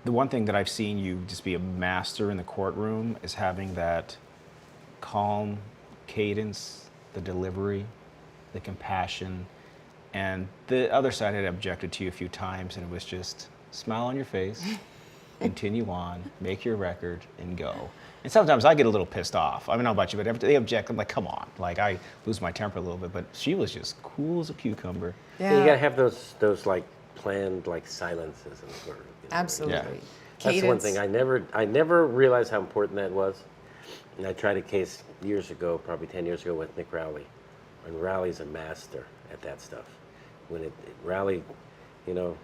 The one thing that I've seen you just be a master in the courtroom is having that calm cadence, the delivery, the compassion. And the other side had objected to you a few times, and it was just smile on your face, continue on, make your record, and go. And sometimes I get a little pissed off. I don't know about you, but if they object, I'm like, come on. Like, I lose my temper a little bit, but she was just cool as a cucumber. Yeah. You gotta have those like planned like silences in the courtroom. Absolutely. Yeah. That's one thing I never realized how important that was. And I tried a case years ago, probably 10 years ago, with Nick Rowley. And Rowley's a master at that stuff. When Rowley, you know,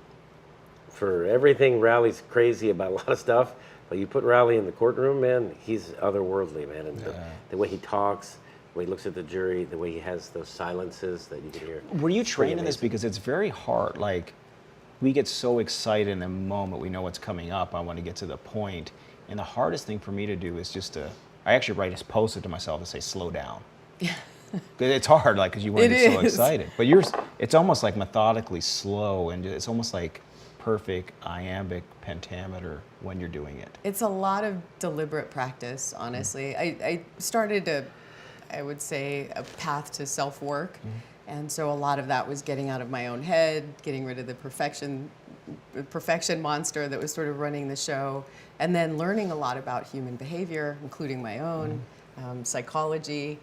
for everything, Rowley's crazy about a lot of stuff. But you put Rowley in the courtroom, man, he's otherworldly, man. And the way he talks, the way he looks at the jury, the way he has those silences that you can hear. Were you trained in this? Because it's very hard. Like, we get so excited in the moment. We know what's coming up. I want to get to the point. And the hardest thing for me to do is just I actually write a post-it to myself to say, slow down. Yeah. It's hard, like, because you want to be so excited. But it's almost like methodically slow, and it's almost like perfect iambic pentameter when you're doing it. It's a lot of deliberate practice, honestly. I started I would say, a path to self-work. And so a lot of that was getting out of my own head, getting rid of the perfection monster that was sort of running the show, and then learning a lot about human behavior, including my own, psychology,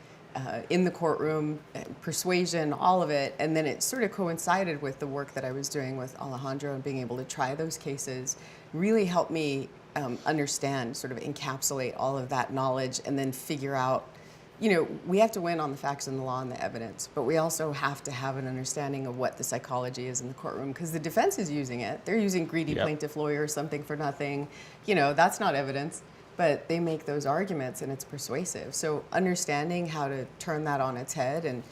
in the courtroom, persuasion, all of it. And then it sort of coincided with the work that I was doing with Alejandro, and being able to try those cases really helped me understand, sort of encapsulate all of that knowledge, and then figure out, you know, we have to win on the facts and the law and the evidence, but we also have to have an understanding of what the psychology is in the courtroom, because the defense is using it. They're using greedy plaintiff lawyer, something for nothing. You know, that's not evidence, but they make those arguments and it's persuasive. So understanding how to turn that on its head and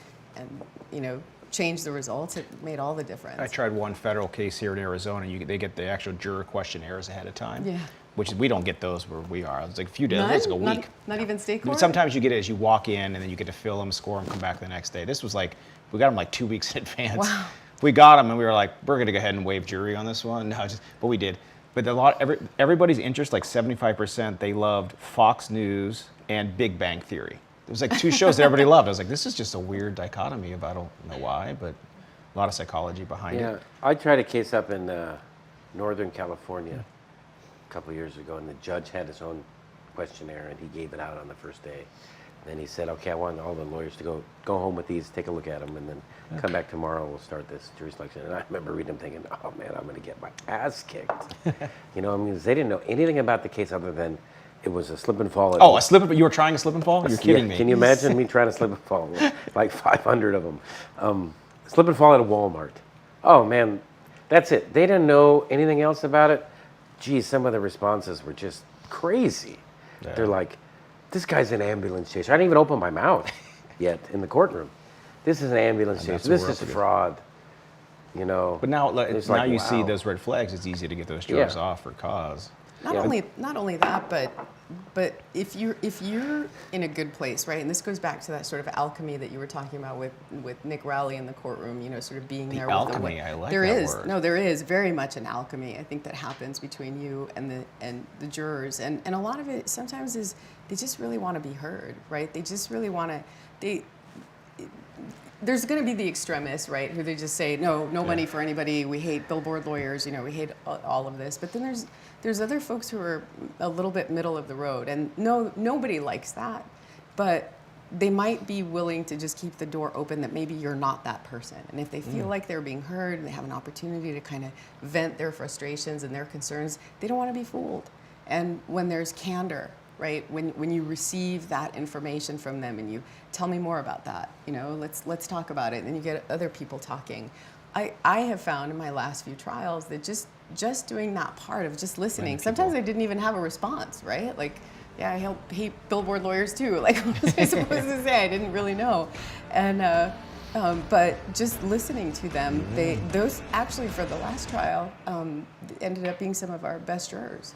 you know, change the results, it made all the difference. I tried one federal case here in Arizona. They get the actual juror questionnaires ahead of time. Yeah. Which we don't get those where we are. It's like a few days, it's like a week. Not even state court? Sometimes you get it as you walk in, and then you get to fill them, score them, come back the next day. This was like, we got them like 2 weeks in advance. Wow. We got them, and we were like, we're going to go ahead and waive jury on this one. No, but we did. But everybody's interest, like 75%, they loved Fox News and Big Bang Theory. There was like two shows that everybody loved. I was like, this is just a weird dichotomy. I don't know why, but a lot of psychology behind it. Yeah, I tried a case up in Northern California a couple of years ago, and the judge had his own questionnaire, and he gave it out on the first day. Then he said, okay, I want all the lawyers to go home with these, take a look at them, and then come back tomorrow, we'll start this jury selection. And I remember reading them thinking, oh man, I'm gonna get my ass kicked. You know, I mean, they didn't know anything about the case other than it was a slip and fall. Oh, a slip and fall? You were trying a slip and fall? You're kidding me. Can you imagine me trying to slip and fall? Like 500 of them. Slip and fall at a Walmart. Oh man, that's it. They didn't know anything else about it. Geez, some of the responses were just crazy. Yeah. They're like, this guy's an ambulance chaser. I didn't even open my mouth yet in the courtroom. This is an ambulance chaser. This is fraud. You know. But now you wow. see those red flags. It's easy to get those jurors off for cause. Not only that, but if you're in a good place, right? And this goes back to that sort of alchemy that you were talking about with Nick Rowley in the courtroom. You know, sort of being there. Alchemy, with the, I like there that is word. No, there is very much an alchemy. I think that happens between you and the jurors, and a lot of it sometimes is they just really want to be heard, right? They just really want to there's going to be the extremists, right, who they just say, no money for anybody, we hate billboard lawyers, you know, we hate all of this. But then there's other folks who are a little bit middle of the road, and nobody likes that. But they might be willing to just keep the door open that maybe you're not that person. And if they feel like they're being heard and they have an opportunity to kind of vent their frustrations and their concerns, they don't want to be fooled. And when there's candor, right? When you receive that information from them and you tell me more about that, you know, let's talk about it, and you get other people talking. I have found in my last few trials that just doing that part of just listening. Sometimes I didn't even have a response, right? Like, yeah, I hate billboard lawyers too. Like, what was I supposed to say? I didn't really know. And but just listening to them, those actually for the last trial ended up being some of our best jurors.